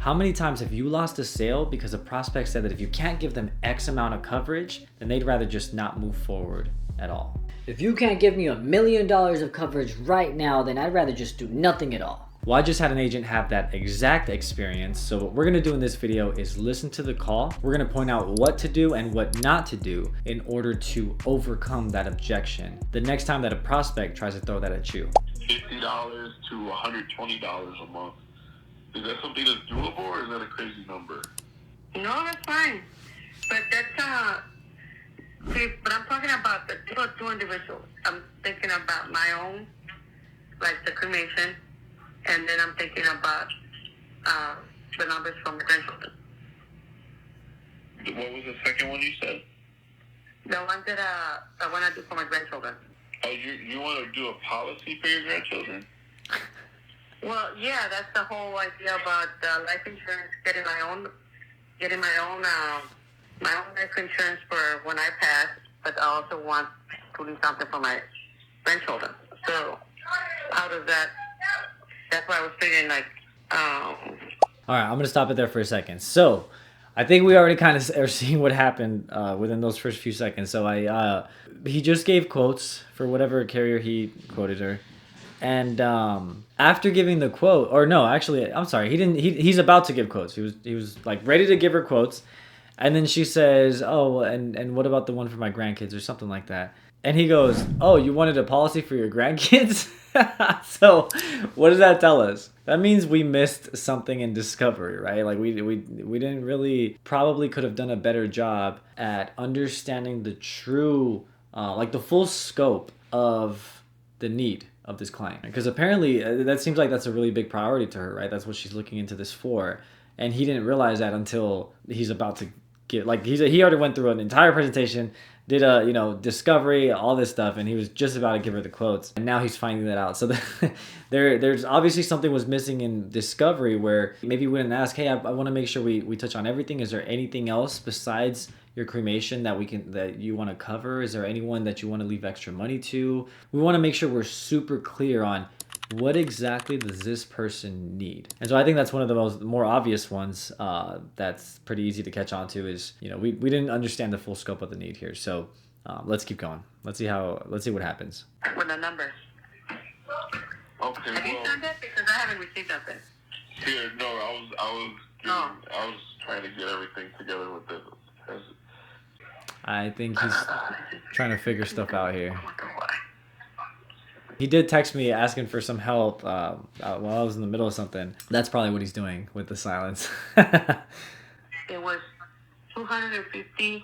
How many times have you lost a sale because a prospect said that if you can't give them X amount of coverage, then they'd rather just not move forward at all? If you can't give me $1 million of coverage right now, then I'd rather just do nothing at all. Well, I just had an agent have that exact experience. So what we're gonna do in this video is listen to the call. We're gonna point out what to do and what not to do in order to overcome that objection the next time that a prospect tries to throw that at you. $50 to $120 a month. Is that something that's doable, or is that a crazy number? No, that's fine. But that's see, but I'm talking about the two individuals. I'm thinking about my own, like the cremation, and then I'm thinking about the numbers from the grandchildren. What was the second one you said? The one that I want to do for my grandchildren. Oh, you want to do a policy for your grandchildren? Well, yeah, that's the whole idea about life insurance. Getting my own life insurance for when I pass. But I also want to do something for my grandchildren. So, how does that? That's why I was thinking like. All right, I'm gonna stop it there for a second. So, I think we already kind of are seeing what happened within those first few seconds. So he just gave quotes for whatever carrier he quoted her. And after giving the quote, or no, actually, I'm sorry, he didn't. He's about to give quotes. He was like ready to give her quotes, and then she says, "Oh, and what about the one for my grandkids or something like that?" And he goes, "Oh, you wanted a policy for your grandkids?" So, what does that tell us? That means we missed something in discovery, right? Like we didn't really, probably could have done a better job at understanding the true, like the full scope of the need of this client, because apparently that seems like that's a really big priority to her, right? That's what she's looking into this for, and he didn't realize that until he's about to get, like, he already went through an entire presentation, did a discovery, all this stuff, and he was just about to give her the quotes, and now he's finding that out. So there's obviously something was missing in discovery, where maybe we didn't ask, hey, I want to make sure we touch on everything. Is there anything else besides your cremation that you want to cover? Is there anyone that you want to leave extra money to? We want to make sure we're super clear on what exactly does this person need. And so I think that's one of the more obvious ones that's pretty easy to catch on to is, we didn't understand the full scope of the need here. So let's keep going. Let's see what happens. With the numbers. Okay. Have you done that? Because I haven't received nothing. Here, no, I was trying to get everything together with this. I think he's trying to figure stuff out here. He did text me asking for some help while I was in the middle of something. That's probably what he's doing with the silence. It was $250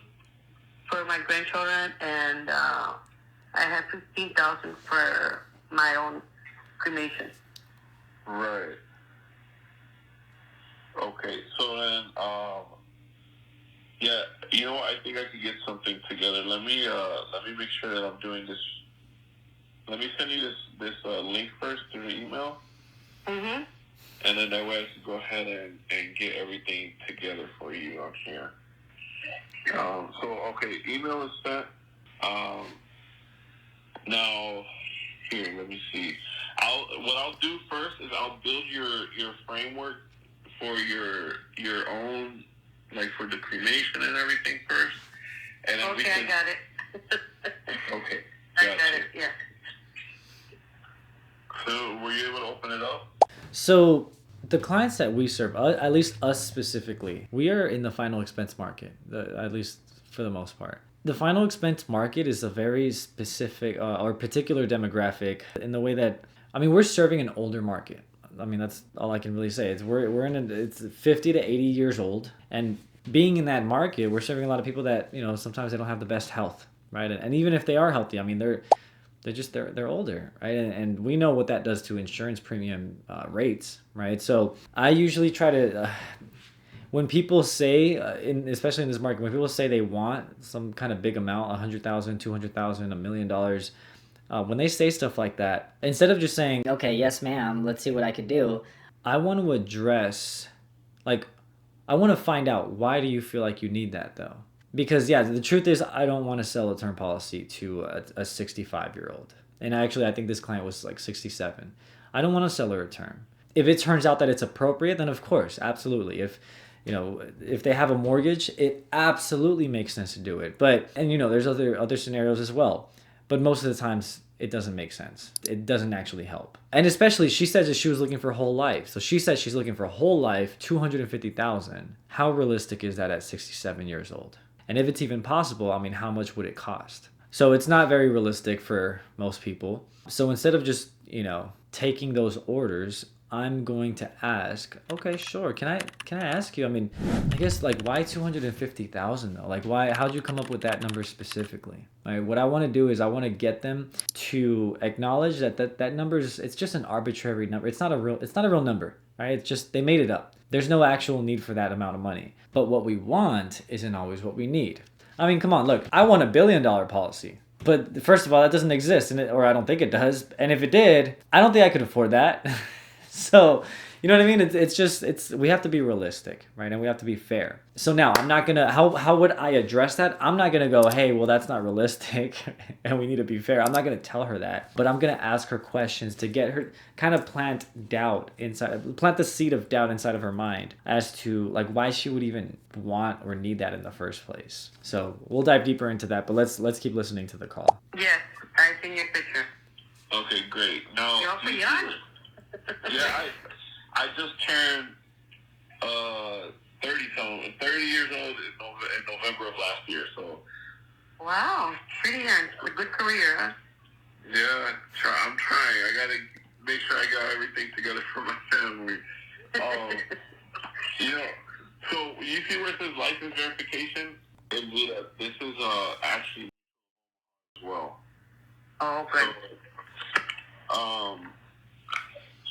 for my grandchildren, and I had $15,000 for my own cremation. Right. Okay. So then, yeah, you know what? I think I could get something together. Let me make sure that I'm doing this. Let me send you this link first through the email. Mhm. And then that way I can go ahead and get everything together for you on here. Okay, email is sent. Now, here, let me see. What I'll do first is I'll build your framework for your own, like for the cremation and everything first. And then Okay, I got it. Okay, I got it, yeah. So, were you able to open it up? So the clients that we serve, at least us specifically, we are in the final expense market, at least for the most part. The final expense market is a very specific or particular demographic in the way that, we're serving an older market. That's all I can really say. It's 50 to 80 years old, and being in that market, we're serving a lot of people that, sometimes they don't have the best health, right? And even if they are healthy, they're older, right? And we know what that does to insurance premium rates, right? So I usually try to, when people say, especially in this market, when people say they want some kind of big amount, $100,000, $200,000, $1 million, when they say stuff like that, instead of just saying, Okay, yes ma'am, let's see what I could do. I want to address, I want to find out, why do you feel like you need that though? Because yeah, the truth is I don't want to sell a term policy to a 65-year-old. And actually, I think this client was like 67. I don't want to sell her a term. If it turns out that it's appropriate, then of course, absolutely. If they have a mortgage, it absolutely makes sense to do it. But there's other scenarios as well. But most of the times it doesn't make sense. It doesn't actually help. And especially she says that she was looking for whole life. So she says she's looking for whole life, $250,000. How realistic is that at 67 years old? And if it's even possible, I mean, how much would it cost? So it's not very realistic for most people. So instead of just, taking those orders, I'm going to ask, okay, sure. Can I ask you? I mean, I guess like why 250,000 though? Like how'd you come up with that number specifically? Right? What I want to do is I want to get them to acknowledge that number it's just an arbitrary number. It's not a real number, right? It's just they made it up. There's no actual need for that amount of money. But what we want isn't always what we need. I mean, come on, look, I want $1 billion policy. But first of all, that doesn't exist, or I don't think it does. And if it did, I don't think I could afford that. So, you know what I mean? We have to be realistic, right? And we have to be fair. So now I'm not going to, how would I address that? I'm not going to go, hey, well, that's not realistic and we need to be fair. I'm not going to tell her that, but I'm going to ask her questions to get her kind of plant the seed of doubt inside of her mind as to like why she would even want or need that in the first place. So we'll dive deeper into that, but let's keep listening to the call. Yes, I seen your picture. Okay, great. Now, You're also young. Yeah, I just turned 30 years old in November of last year. So. Wow, pretty young. A good career, huh? Yeah, I'm trying. I gotta make sure I got everything together for my family. So you see where it says license verification? And this is actually as well. Oh, good.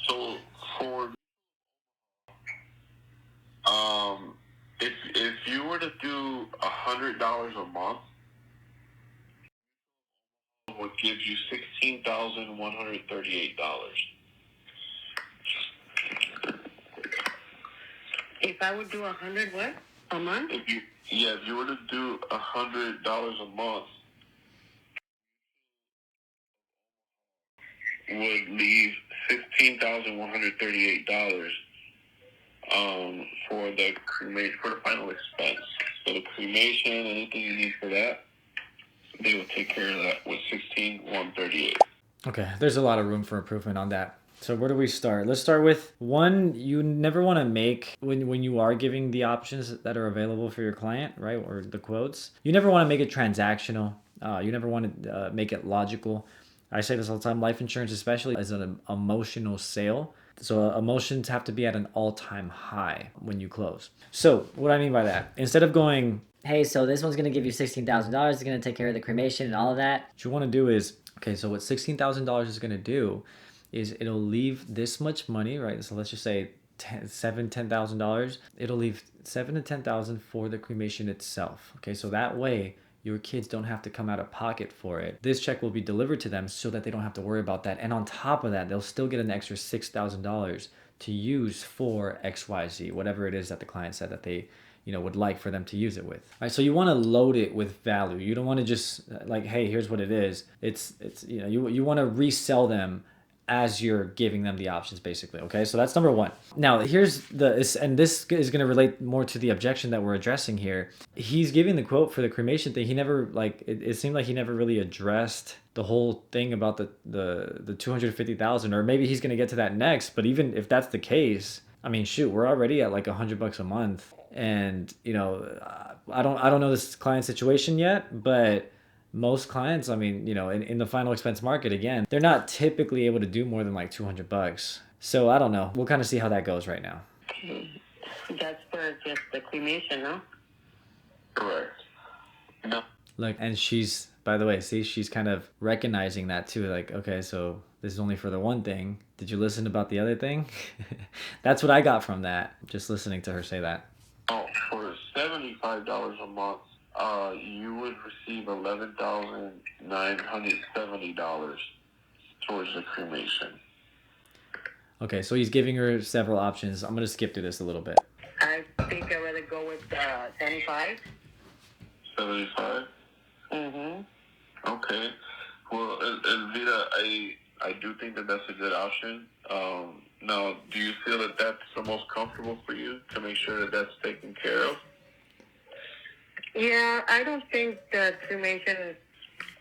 So for if you were to do $100 a month, it would give you $16,138. If I would do 100 what? A month? If you were to do $100 a month, would leave $16,138 for the final expense. So the cremation, anything you need for that, they will take care of that with $16,138. Okay, there's a lot of room for improvement on that. So where do we start? Let's start with one. You never want to make when you are giving the options that are available for your client, right, or the quotes. You never want to make it transactional. You never want to make it logical. I say this all the time. Life insurance, especially, is an emotional sale. So emotions have to be at an all-time high when you close. So what I mean by that, instead of going, Hey, so this one's going to give you $16,000. It's going to take care of the cremation and all of that. what you want to do is, okay, so what $16,000 is going to do is it'll leave this much money, right? So let's just say $10,000. It'll leave $7,000 to $10,000 for the cremation itself. Okay, so that way your kids don't have to come out of pocket for it. This check will be delivered to them so that they don't have to worry about that. And on top of that, they'll still get an extra $6,000 to use for XYZ, whatever it is that the client said that they would like for them to use it with. All right, so you want to load it with value. You don't want to just like, hey, here's what it is. It's you want to resell them as you're giving them the options, basically. Okay, so that's number one. Now here's and this is going to relate more to the objection that we're addressing here. He's giving the quote for the cremation thing. He never it seemed like he never really addressed the whole thing about the 250,000, or maybe he's going to get to that next. But even if that's the case, I mean, shoot, we're already at like $100 a month, and I don't know this client situation yet, but most clients, I mean, in the final expense market, again, they're not typically able to do more than like $200. So I don't know. We'll kind of see how that goes right now. That's for just the cremation, no? Correct. No. Look, and she's, by the way, she's kind of recognizing that too. Like, okay, so this is only for the one thing. Did you listen about the other thing? That's what I got from that, just listening to her say that. Oh, for $75 a month, you would receive $11,970 towards the cremation. Okay, so he's giving her several options. I'm going to skip through this a little bit. I think I'd rather go with 75. 75? Mm-hmm. Okay. Well, Elvira, I do think that that's a good option. Now, do you feel that that's the most comfortable for you to make sure that that's taken care of? Yeah, I don't think the cremation,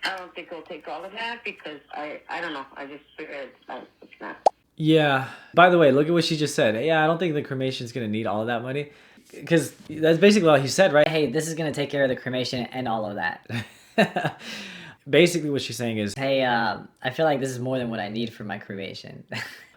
I don't think it'll take all of that because I don't know. I just figured it's not. Yeah. By the way, look at what she just said. Yeah, I don't think the cremation's gonna need all of that money, because that's basically what he said, right? Hey, this is gonna take care of the cremation and all of that. Basically, what she's saying is, Hey, I feel like this is more than what I need for my cremation.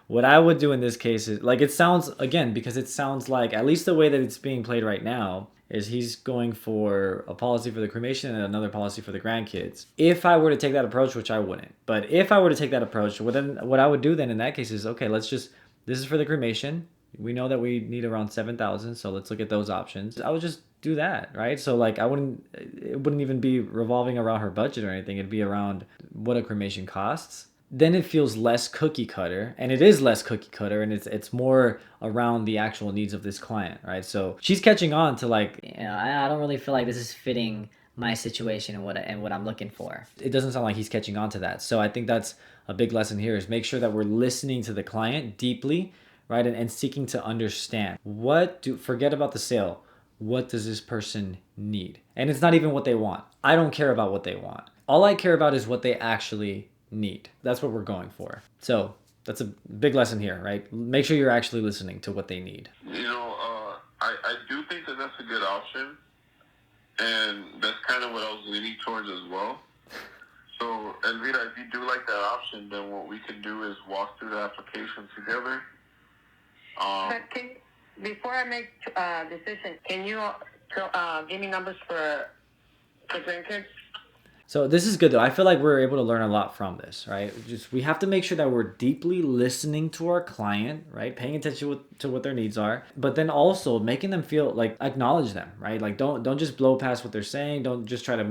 what I would do in this case is, like, it sounds, again, because it sounds like, at least the way that it's being played right now, is he's going for a policy for the cremation and another policy for the grandkids. If I were to take that approach, which I wouldn't, but if I were to take that approach, well, then what I would do then in that case is, okay, let's just, this is for the cremation. We know that we need around 7,000, so let's look at those options. I would just do that, right? So like it wouldn't even be revolving around her budget or anything. It'd be around what a cremation costs. Then it feels less cookie cutter, and it is less cookie cutter, and it's more around the actual needs of this client, right? So she's catching on to, like, You know, I don't really feel like this is fitting my situation and what I'm looking for. it doesn't sound like he's catching on to that. So I think that's a big lesson here, is make sure that we're listening to the client deeply, right? And seeking to understand, forget about the sale. What does this person need? And it's not even what they want. I don't care about what they want. All I care about is what they actually need. That's what we're going for. So that's a big lesson here, right? Make sure you're actually listening to what they need. I do think that that's a good option, and that's kind of what I was leaning towards as well. So, Elvira, if you do like that option, then what we can do is walk through the application together. But before I make a decision, can you give me numbers for the grandkids? So this is good though. I feel like we're able to learn a lot from this, right? Just we have to make sure that we're deeply listening to our client, right? Paying attention to what their needs are, but then also making them feel like, acknowledge them, right? Like don't just blow past what they're saying. Don't just try to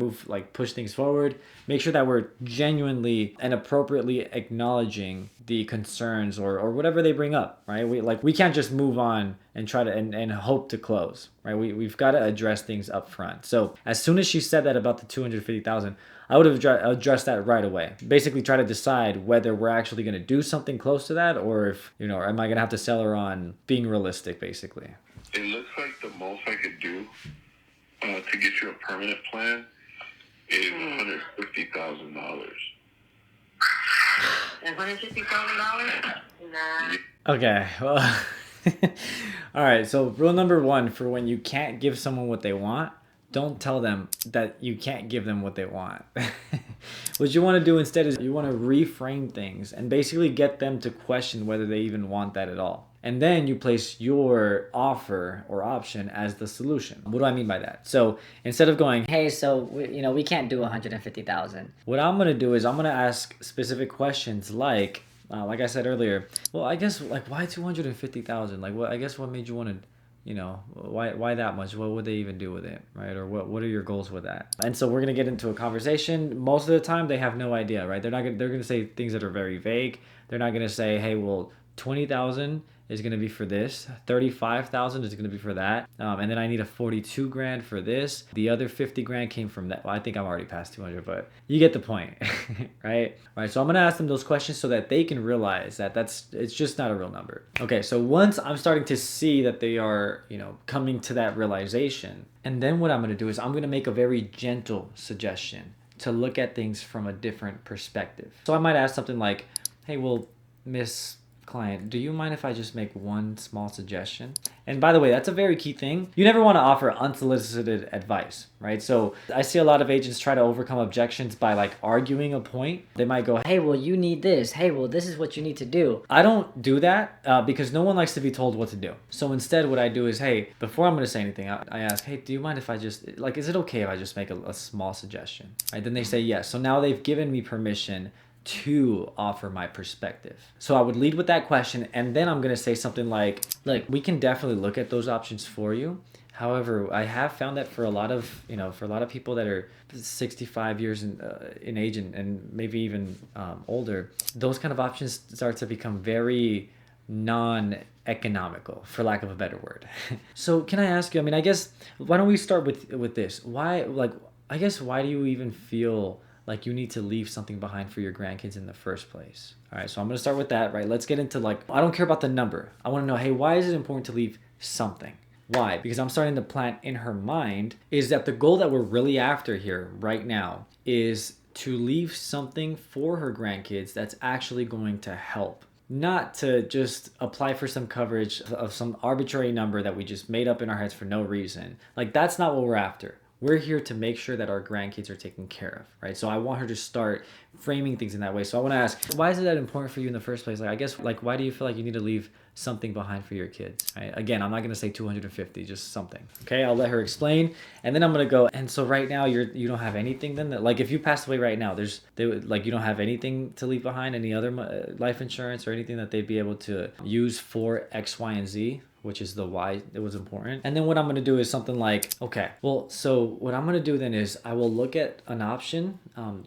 push things forward. Make sure that we're genuinely and appropriately acknowledging the concerns or whatever they bring up, right? We can't just move on and try to and hope to close, right? We've got to address things up front. So as soon as she said that about the 250,000, I would have addressed that right away. Basically try to decide whether we're actually going to do something close to that, or if, am I going to have to sell her on being realistic, basically. It looks like the most I could do to get you a permanent plan is $150,000. $150,000? Nah. Okay, well, all right, so rule number 1 for when you can't give someone what they want, don't tell them that you can't give them what they want. What you want to do instead is you want to reframe things and basically get them to question whether they even want that at all. And then you place your offer or option as the solution. What do I mean by that? So instead of going, Hey, so we can't do 150,000. what I'm going to do is I'm going to ask specific questions like I said earlier, well, I guess, like, why 250,000? Like, what? I guess what made you want to, why that much? What would they even do with it, right? Or what are your goals with that? And so we're gonna get into a conversation. Most of the time, they have no idea, right? They're gonna say things that are very vague. They're not gonna say, hey, well, 20,000 is gonna be for this, 35,000 is gonna be for that, and then I need a 42 grand for this. The other 50 grand came from that. Well, I think I'm already past 200, but you get the point, right? Right. So I'm gonna ask them those questions so that they can realize that it's just not a real number. Okay. So once I'm starting to see that they are, coming to that realization, and then what I'm gonna do is I'm gonna make a very gentle suggestion to look at things from a different perspective. So I might ask something like, hey, well, Miss Client, do you mind if I just make one small suggestion? And by the way, that's a very key thing. You never want to offer unsolicited advice, right? So I see a lot of agents try to overcome objections by arguing a point. They might go, Hey, well, you need this. Hey, well, this is what you need to do. I don't do that because no one likes to be told what to do. So instead what I do is, hey, before I'm going to say anything, I ask, hey, do you mind if I just, is it okay if I just make a small suggestion? Right? Then they say yes. So now they've given me permission to offer my perspective. So I would lead with that question, and then I'm going to say something like, look, we can definitely look at those options for you. However, I have found that for a lot of people that are 65 years in age and maybe even older, those kind of options start to become very non-economical, for lack of a better word. So can I ask you, I guess, why don't we start with this? Why do you even feel like you need to leave something behind for your grandkids in the first place. All right, so I'm gonna start with that, right? Let's get into like, I don't care about the number. I wanna know, hey, why is it important to leave something? Why? Because I'm starting to plant in her mind is that the goal that we're really after here right now is to leave something for her grandkids that's actually going to help. Not to just apply for some coverage of some arbitrary number that we just made up in our heads for no reason. Like, that's not what we're after. We're here to make sure that our grandkids are taken care of, right? So I want her to start framing things in that way. So I want to ask, why is it that important for you in the first place? Like, I guess, like, why do you feel like you need to leave something behind for your kids, right? Again, I'm not going to say 250, just something. Okay, I'll let her explain, and then I'm going to go. And so right now, you don't have anything then that, like, if you passed away right now, you don't have anything to leave behind, any other life insurance or anything that they'd be able to use for X, Y, and Z, which is the why it was important. And then what I'm going to do is something like, okay, well, so what I'm going to do then is I will look at an option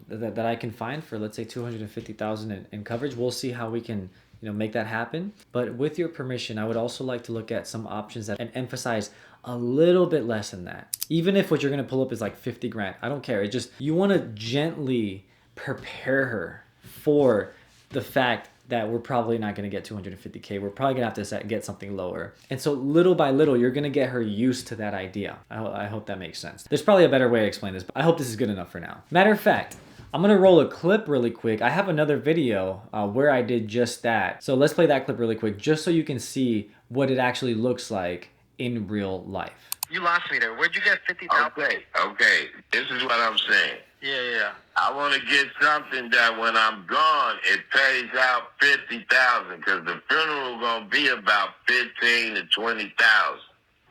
that I can find for, let's say, 250,000 in coverage. We'll see how we can make that happen. But with your permission, I would also like to look at some options that and emphasize a little bit less than that. Even if what you're going to pull up is like 50 grand, I don't care. It just, you want to gently prepare her for the fact that we're probably not going to get 250K. We're probably going to have to get something lower. And so little by little, you're going to get her used to that idea. I hope that makes sense. There's probably a better way to explain this, but I hope this is good enough for now. Matter of fact, I'm gonna roll a clip really quick. I have another video where I did just that. So let's play that clip really quick, just so you can see what it actually looks like in real life. You lost me there. Where'd you get 50,000? Okay. This is what I'm saying. Yeah. I want to get something that when I'm gone, it pays out 50,000 because the funeral gonna be about 15 to 20,000.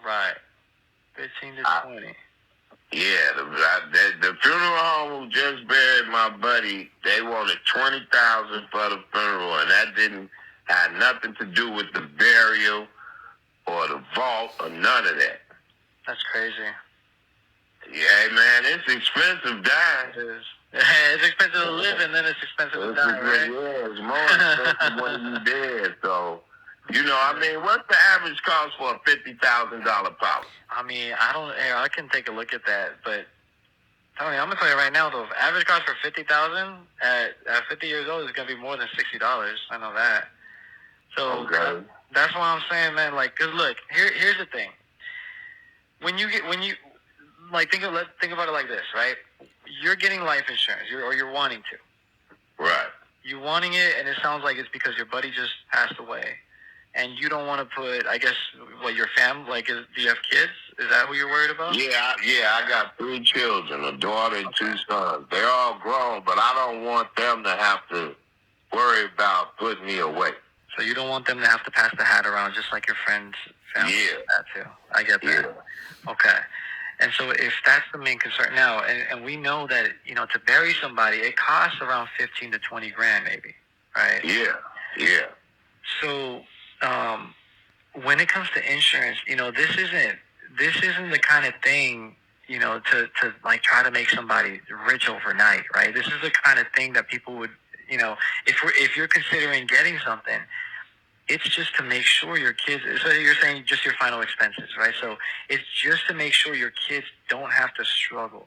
Right. 15 to 20. Yeah, the funeral home who just buried my buddy, they wanted 20,000 for the funeral, and that didn't have nothing to do with the burial or the vault or none of that. That's crazy. Yeah, man, it's expensive dying. It is. It's expensive to live, and then it's expensive to die, right? Yeah, it's more expensive when you're dead, so... what's the average cost for a $50,000 policy? I can take a look at that, but Tony, I'm gonna tell you right now though, average cost for 50,000 at 50 years old is gonna be more than $60. I know that. So that's why I'm saying, man. Like, cause look, here's the thing. When you think about it like this, right? You're getting life insurance, you're wanting to. Right. You wanting it, and it sounds like it's because your buddy just passed away. And you don't want to put, I guess, your family, do you have kids? Is that who you're worried about? Yeah, I got 3 children, a daughter and 2 sons. They're all grown, but I don't want them to have to worry about putting me away. So you don't want them to have to pass the hat around just like your friends' family? Yeah. That too. I get that. Yeah. Okay. And so if that's the main concern now, and we know that, to bury somebody, it costs around 15 to 20 grand maybe, right? Yeah. So... when it comes to insurance, this isn't the kind of thing, to like try to make somebody rich overnight, right? This is the kind of thing that people would, if you're considering getting something, it's just to make sure your kids, so you're saying just your final expenses, right? So it's just to make sure your kids don't have to struggle.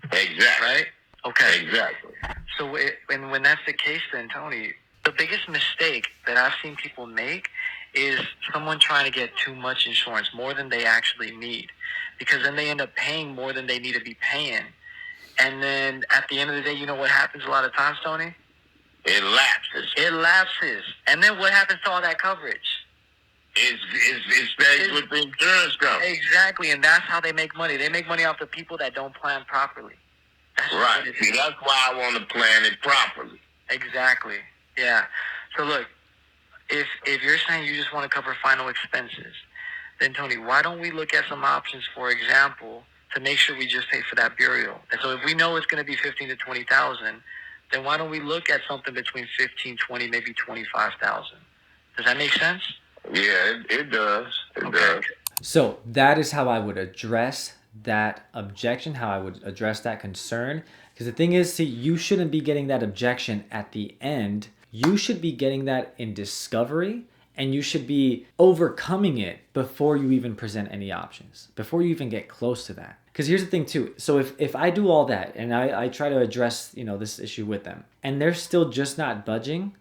Exactly. Right? Okay. Exactly. So when that's the case, then Tony, the biggest mistake that I've seen people make is someone trying to get too much insurance, more than they actually need, because then they end up paying more than they need to be paying. And then at the end of the day, you know what happens a lot of times, Tony? It lapses. And then what happens to all that coverage? It stays with the insurance company. Exactly, and that's how they make money. They make money off the people that don't plan properly. Right. See, that's why I want to plan it properly. Exactly. Yeah. So look, if you're saying you just want to cover final expenses, then Tony, why don't we look at some options, for example, to make sure we just pay for that burial? And so if we know it's going to be 15 to 20,000, then why don't we look at something between 15, 20, maybe 25,000? Does that make sense? Yeah, it does. It does. So that is how I would address that objection, how I would address that concern. Because the thing is, see, you shouldn't be getting that objection at the end. You should be getting that in discovery and you should be overcoming it before you even present any options, before you even get close to that. Because here's the thing too. So if I do all that and I try to address, this issue with them, and they're still just not budging,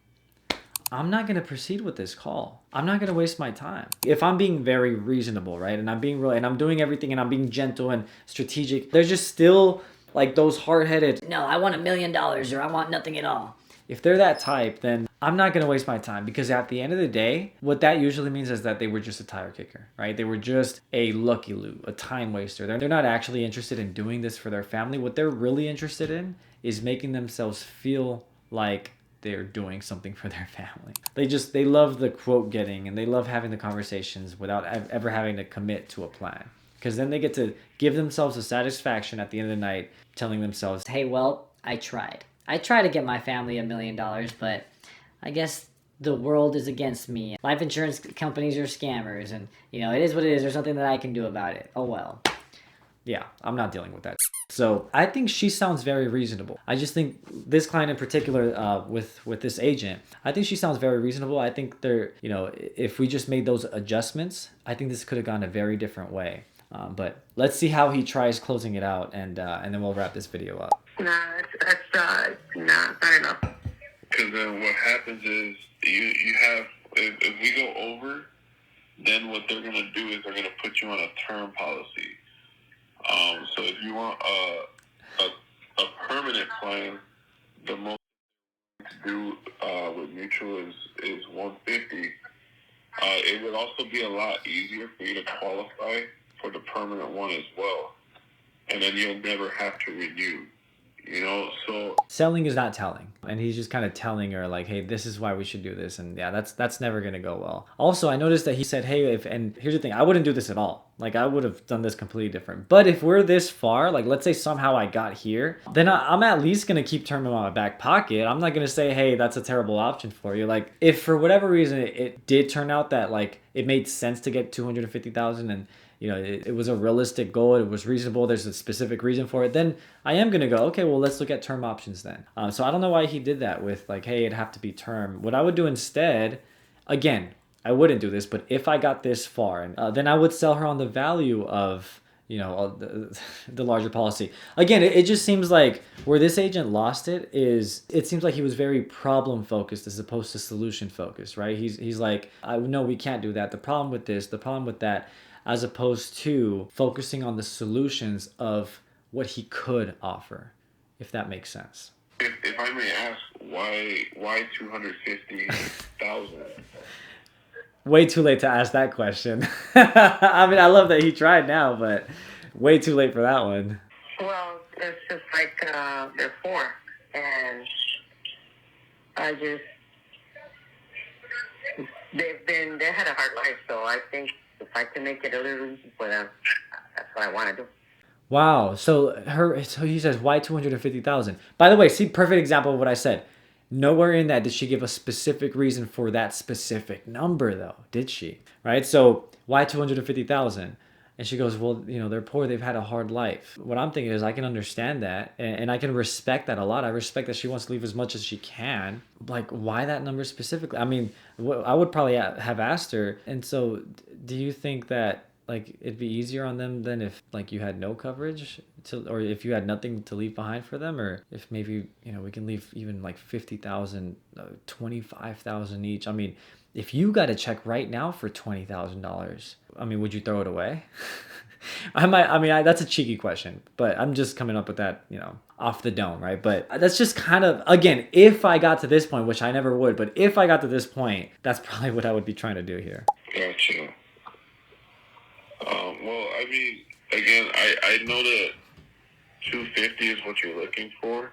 I'm not going to proceed with this call. I'm not going to waste my time. If I'm being very reasonable, right? And I'm being real, and I'm doing everything, and I'm being gentle and strategic, there's just still like those hard-headed, No, I want $1 million or I want nothing at all. if they're that type, then I'm not going to waste my time, because at the end of the day, what that usually means is that they were just a tire kicker, right? They were just a looky-loo, a time waster. They're not actually interested in doing this for their family. What they're really interested in is making themselves feel like they're doing something for their family. They love the quote getting, and they love having the conversations without ever having to commit to a plan. Because then they get to give themselves a satisfaction at the end of the night, telling themselves, Hey, well, I tried. I tried to get my family $1 million, but I guess the world is against me. Life insurance companies are scammers, and it is what it is. There's nothing that I can do about it. Oh well. yeah, I'm not dealing with that. So I think she sounds very reasonable. I just think this client in particular, with this agent, I think she sounds very reasonable. I think if we just made those adjustments, I think this could have gone a very different way. But let's see how he tries closing it out, and then we'll wrap this video up. Nah, that's not enough. Because then what happens is you have, if we go over, then what they're going to do is they're going to put you on a term policy. So if you want a permanent plan, the most to do with mutual is 150. It would also be a lot easier for you to qualify for the permanent one as well, and then you'll never have to renew. So Selling is not telling, and he's just kind of telling her like, hey, this is why we should do this, and yeah, that's never gonna go well. Also, I noticed that he said, hey, and here's the thing, I wouldn't do this at all. Like, I would have done this completely different. But if we're this far, like, let's say somehow I got here, then I'm at least gonna keep term in my back pocket. I'm not gonna say, hey, that's a terrible option for you. Like, if for whatever reason it did turn out that like it made sense to get 250,000 and it was a realistic goal, it was reasonable, there's a specific reason for it, then I am going to go, okay, well, let's look at term options then. So I don't know why he did that with like, hey, it'd have to be term. What I would do instead, again, I wouldn't do this, but if I got this far, then I would sell her on the value of, the larger policy. Again, it just seems like where this agent lost it is, it seems like he was very problem focused as opposed to solution focused, right? He's like, I know we can't do that. The problem with this, the problem with that, as opposed to focusing on the solutions of what he could offer, if that makes sense. if I may ask, why 250,000? Way too late to ask that question. I mean, I love that he tried now, but way too late for that one. Well, it's just like they're four, and they had a hard life, so I think if I can make it a little easy for them, that's what I want to do. Wow. So he says, why 250,000? By the way, see, perfect example of what I said. Nowhere in that did she give a specific reason for that specific number, though, did she? Right? So why 250,000? And she goes, well, they're poor. They've had a hard life. What I'm thinking is I can understand that, and I can respect that a lot. I respect that she wants to leave as much as she can. Like, why that number specifically? I mean, I would probably have asked her. And so do you think that like it'd be easier on them than if like you had no coverage or if you had nothing to leave behind for them, or if maybe we can leave even like 50,000, 25,000 each? I mean, if you got a check right now for $20,000, I mean, would you throw it away? That's a cheeky question, but I'm just coming up with that, off the dome, right? But that's just kind of, again, if I got to this point, which I never would, but if I got to this point, that's probably what I would be trying to do here. Gotcha. Well, I mean, again, I know that 250 is what you're looking for,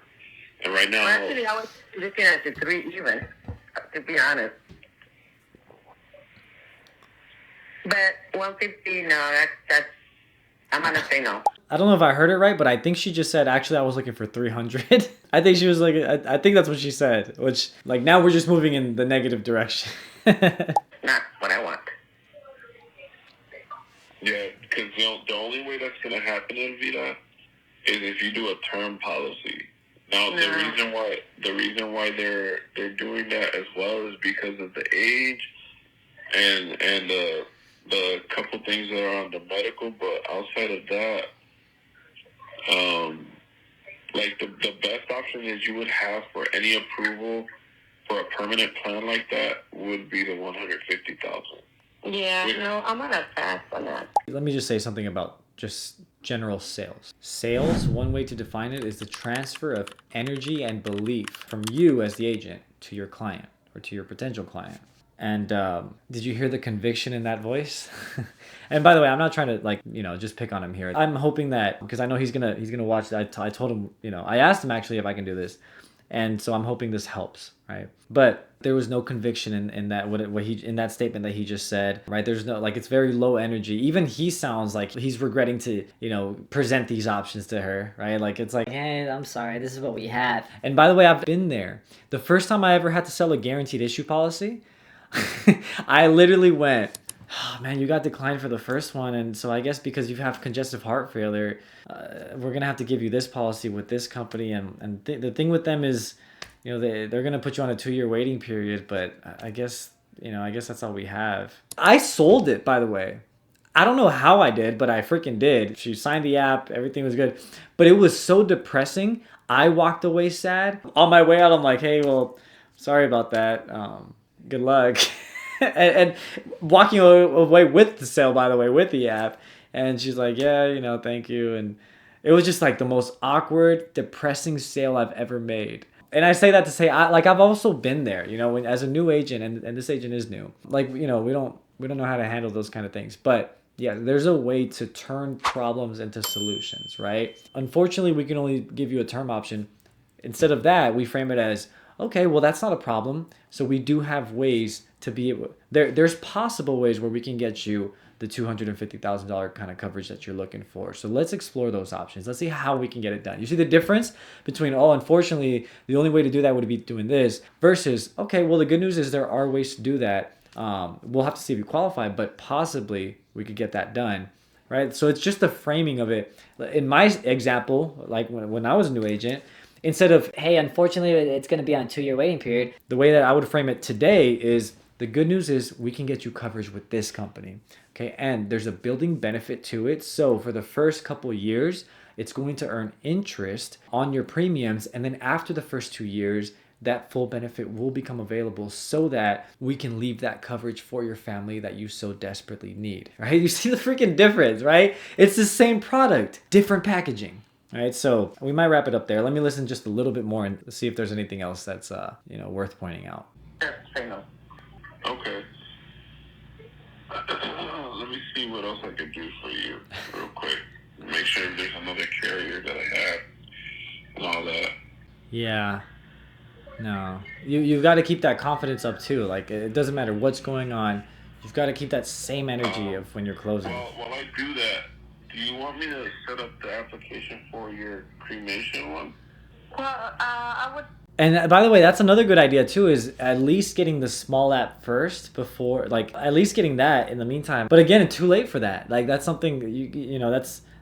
and right now, Well, actually, I was looking at the 3 even, to be honest. But 150, no, that's I'm gonna say no. I don't know if I heard it right, but I think she just said, actually, I was looking for 300. I think she was like, I think that's what she said, which, like, now we're just moving in the negative direction. Not what I want. yeah, because the only way that's going to happen in Vida is if you do a term policy. Now, the reason why they're doing that as well is because of the age and the couple things that are on the medical. But outside of that, like the best option is you would have for any approval for a permanent plan like that would be the 150,000. Yeah, no, I'm gonna pass on that. Let me just say something about just general sales. Sales, one way to define it, is the transfer of energy and belief from you as the agent to your client or to your potential client. And did you hear the conviction in that voice? And by the way, I'm not trying to like, just pick on him here. I'm hoping that, because I know he's gonna watch that. I told him, I asked him actually if I can do this, and so I'm hoping this helps, right? But there was no conviction in that in that statement that he just said, right? There's no, like, it's very low energy. Even he sounds like he's regretting to present these options to her, right? Like, it's like, Hey, I'm sorry, this is what we have. and by the way, I've been there. The first time I ever had to sell a guaranteed issue policy, I literally went, oh, man, you got declined for the first one, and so I guess because you have congestive heart failure, we're gonna have to give you this policy with this company, and the thing with them is, they're gonna put you on a 2-year waiting period, but I guess that's all we have. I sold it, by the way. I don't know how I did, but I freaking did. She signed the app, everything was good, but it was so depressing. I walked away sad. On my way out, I'm like, hey, well, sorry about that. Good luck. and walking away with the sale, by the way, with the app. And she's like, yeah, thank you. And it was just like the most awkward, depressing sale I've ever made. And I say that to say, I've also been there, when, as a new agent, and this agent is new. Like, we don't know how to handle those kind of things. But yeah, there's a way to turn problems into solutions, right? Unfortunately, we can only give you a term option. Instead of that, we frame it as, okay, well, that's not a problem. So we do have ways to be able, there's possible ways where we can get you the $250,000 kind of coverage that you're looking for. So let's explore those options. Let's see how we can get it done. You see the difference between, unfortunately, the only way to do that would be doing this, versus, okay, well, the good news is there are ways to do that. We'll have to see if you qualify, but possibly we could get that done, right? So it's just the framing of it. In my example, like when I was a new agent, instead of, Hey, unfortunately, it's going to be on a 2-year waiting period. the way that I would frame it today is, the good news is we can get you coverage with this company, okay? And there's a building benefit to it. So for the first couple of years, it's going to earn interest on your premiums. And then after the first 2 years, that full benefit will become available so that we can leave that coverage for your family that you so desperately need, right? You see the freaking difference, right? It's the same product, different packaging. All right, so we might wrap it up there. Let me listen just a little bit more and see if there's anything else that's worth pointing out. Yes, say no. Okay. Let me see what else I can do for you real quick. Make sure there's another carrier that I have and all that. Yeah. No. You've got to keep that confidence up too. Like, it doesn't matter what's going on. You've got to keep that same energy of when you're closing. Well, while I do that, do you want me to set up the application for your cremation one? Well, I would. And by the way, that's another good idea too, is at least getting the small app first before, like, at least getting that in the meantime. But again, it's too late for that. Like, that's something,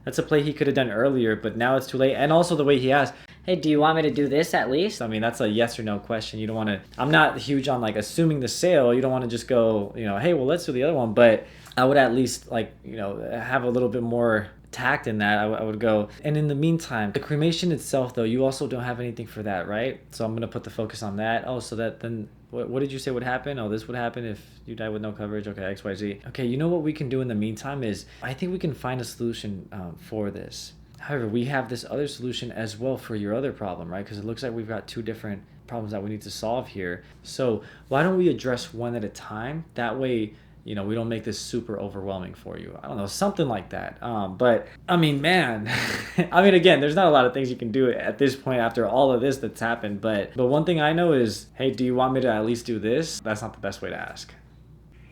that's a play he could have done earlier, but now it's too late. And also the way he asked, Hey, do you want me to do this at least? I mean, that's a yes or no question. You don't want to, I'm not huge on like assuming the sale. You don't want to just go, hey, well, let's do the other one. But I would at least have a little bit more tact in that. I would go, and in the meantime, the cremation itself though, you also don't have anything for that, right? So I'm going to put the focus on that. Oh, so that then what did you say would happen? Oh, this would happen if you die with no coverage. Okay, XYZ. Okay, you know what we can do in the meantime is, I think we can find a solution for this. However, we have this other solution as well for your other problem, right? Because it looks like we've got two different problems that we need to solve here. So why don't we address one at a time? That way, we don't make this super overwhelming for you. I don't know, something like that. But I mean, man, again, there's not a lot of things you can do at this point after all of this that's happened. But one thing I know is, hey, do you want me to at least do this? That's not the best way to ask.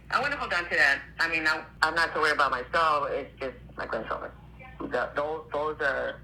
I want to hold on to that. I mean, I'm not too worried about myself. It's just my grandchildren. Those are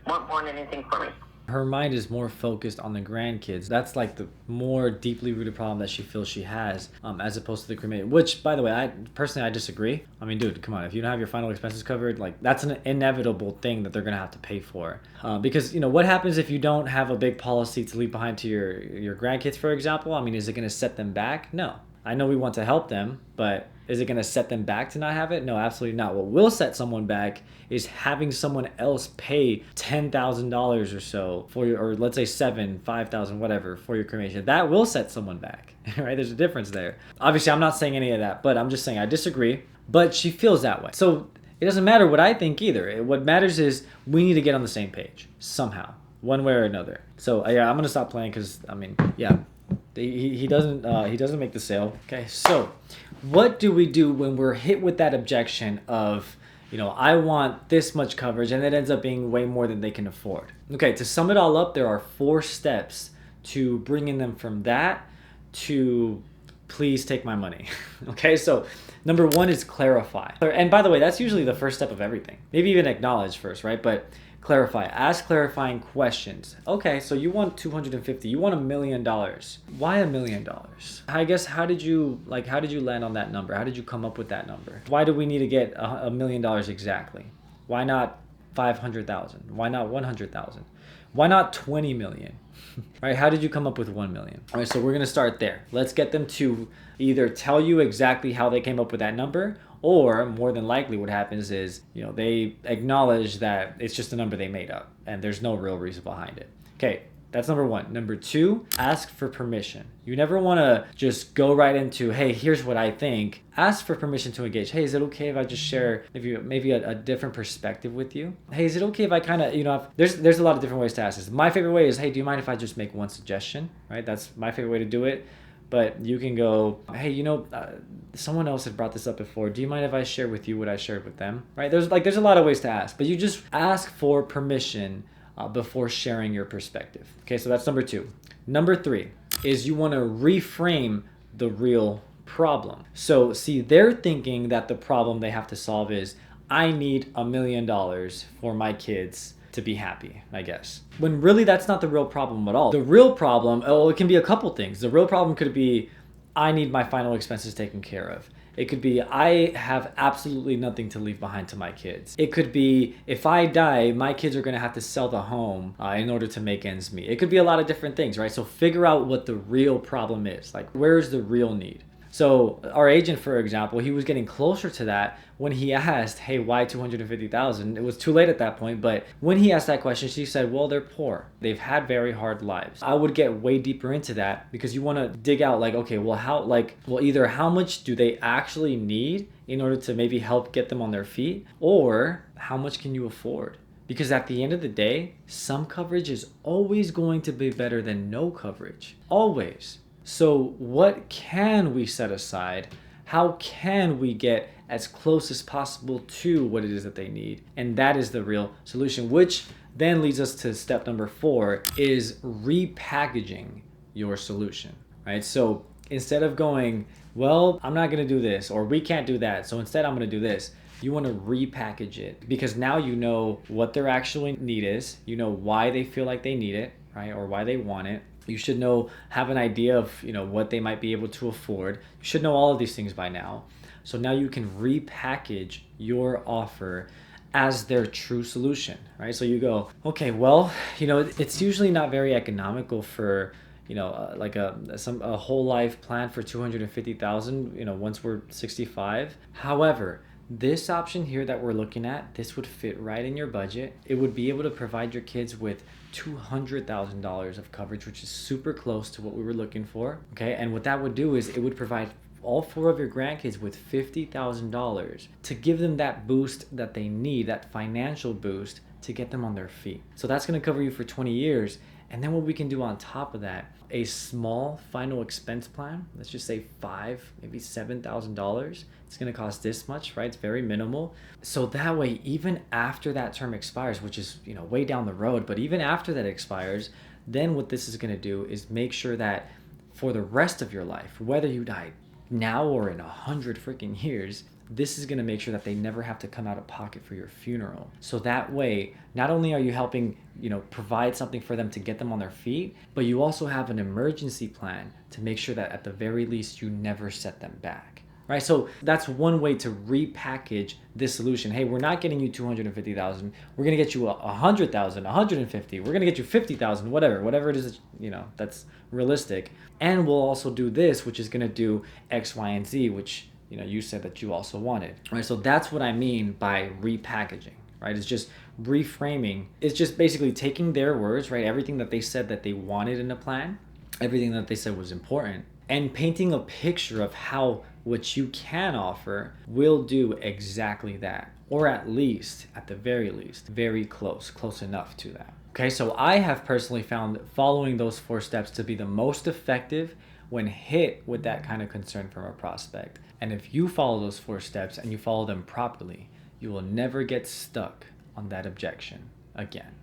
more than anything for me. Her mind is more focused on the grandkids. That's like the more deeply rooted problem that she feels she has, as opposed to the cremation. Which, by the way, I disagree. I mean, dude, come on. If you don't have your final expenses covered, like, that's an inevitable thing that they're gonna have to pay for. Because what happens if you don't have a big policy to leave behind to your grandkids, for example? I mean, is it gonna set them back? No. I know we want to help them, but is it going to set them back to not have it? No, absolutely not. What will set someone back is having someone else pay $10,000 or so for your, or let's say 5,000, whatever, for your cremation. That will set someone back, right? There's a difference there. Obviously, I'm not saying any of that, but I'm just saying I disagree. But she feels that way. So it doesn't matter what I think either. What matters is we need to get on the same page somehow, one way or another. So yeah, I'm gonna stop playing because I mean, yeah, he doesn't make the sale. Okay, so what do we do when we're hit with that objection of, you know, I want this much coverage and it ends up being way more than they can afford? Okay, to sum it all up, there are 4 steps to bringing them from that to please take my money. Okay, so number 1 is clarify. And by the way, that's usually the first step of everything. Maybe even acknowledge first, right? But clarify. Ask clarifying questions. Okay, so you want 250. You want $1 million. Why $1 million? I guess how did you land on that number? How did you come up with that number? Why do we need to get $1 million exactly? Why not 500,000? Why not 100,000? Why not 20 million? Right? How did you come up with 1 million? All right, so we're gonna start there. Let's get them to either tell you exactly how they came up with that number, or more than likely what happens is, you know, they acknowledge that it's just a number they made up and there's no real reason behind it. Okay, that's number 1. Number 2, ask for permission. You never want to just go right into, hey, here's what I think. Ask for permission to engage. Hey, is it okay if I just share maybe a different perspective with you? Hey, is it okay if I kind of, you know, there's a lot of different ways to ask this. My favorite way is, hey, do you mind if I just make one suggestion? Right? That's my favorite way to do it. But you can go, hey, you know, someone else had brought this up before. Do you mind if I share with you what I shared with them? Right? There's a lot of ways to ask, but you just ask for permission before sharing your perspective. Okay, so that's number 2. Number 3 is you want to reframe the real problem. So see, they're thinking that the problem they have to solve is, I need $1 million for my kids to be happy, I guess. When really that's not the real problem at all. The real problem, it can be a couple things. The real problem could be, I need my final expenses taken care of. It could be, I have absolutely nothing to leave behind to my kids. It could be, if I die, my kids are gonna have to sell the home in order to make ends meet. It could be a lot of different things, right? So figure out what the real problem is. Like, where's the real need? So our agent, for example, he was getting closer to that when he asked, hey, why 250,000? It was too late at that point, but when he asked that question, she said, well, they're poor. They've had very hard lives. I would get way deeper into that because you want to dig out like, okay, well, either how much do they actually need in order to maybe help get them on their feet, or how much can you afford? Because at the end of the day, some coverage is always going to be better than no coverage. Always. So what can we set aside? How can we get as close as possible to what it is that they need? And that is the real solution, which then leads us to step number 4, is repackaging your solution, right? So instead of going, well, I'm not gonna do this, or we can't do that, so instead I'm gonna do this, you want to repackage it, because now you know what their actual need is, you know why they feel like they need it, right? Or why they want it. You should have an idea of, you know, what they might be able to afford. You should know all of these things by now. So now you can repackage your offer as their true solution, right? So you go, okay, well, you know, it's usually not very economical for, you know, like a whole life plan for 250,000, you know, once we're 65. However, this option here that we're looking at, this would fit right in your budget. It would be able to provide your kids with $200,000 of coverage, which is super close to what we were looking for. Okay, and what that would do is it would provide all 4 of your grandkids with $50,000 to give them that boost that they need, that financial boost to get them on their feet. So that's going to cover you for 20 years. And then what we can do on top of that, a small final expense plan, let's just say $5,000, maybe $7,000. It's going to cost this much, right? It's very minimal. So that way, even after that term expires, which is, you know, way down the road, but even after that expires, then what this is going to do is make sure that for the rest of your life, whether you die now or in 100 freaking years, this is going to make sure that they never have to come out of pocket for your funeral. So that way, not only are you helping, you know, provide something for them to get them on their feet, but you also have an emergency plan to make sure that at the very least you never set them back. right? So that's one way to repackage this solution. Hey, we're not getting you 250,000. We're gonna get you 100,000, 150. We're gonna get you 50,000, whatever it is, that's realistic. And we'll also do this, which is gonna do X, Y, and Z, which you said that you also wanted, right? So that's what I mean by repackaging, right? It's just reframing. It's just basically taking their words, right? Everything that they said that they wanted in a plan, everything that they said was important, and painting a picture of how what you can offer will do exactly that, or at the very least, very close enough to that. Okay, so I have personally found following those 4 steps to be the most effective when hit with that kind of concern from a prospect. And if you follow those 4 steps and you follow them properly, you will never get stuck on that objection again.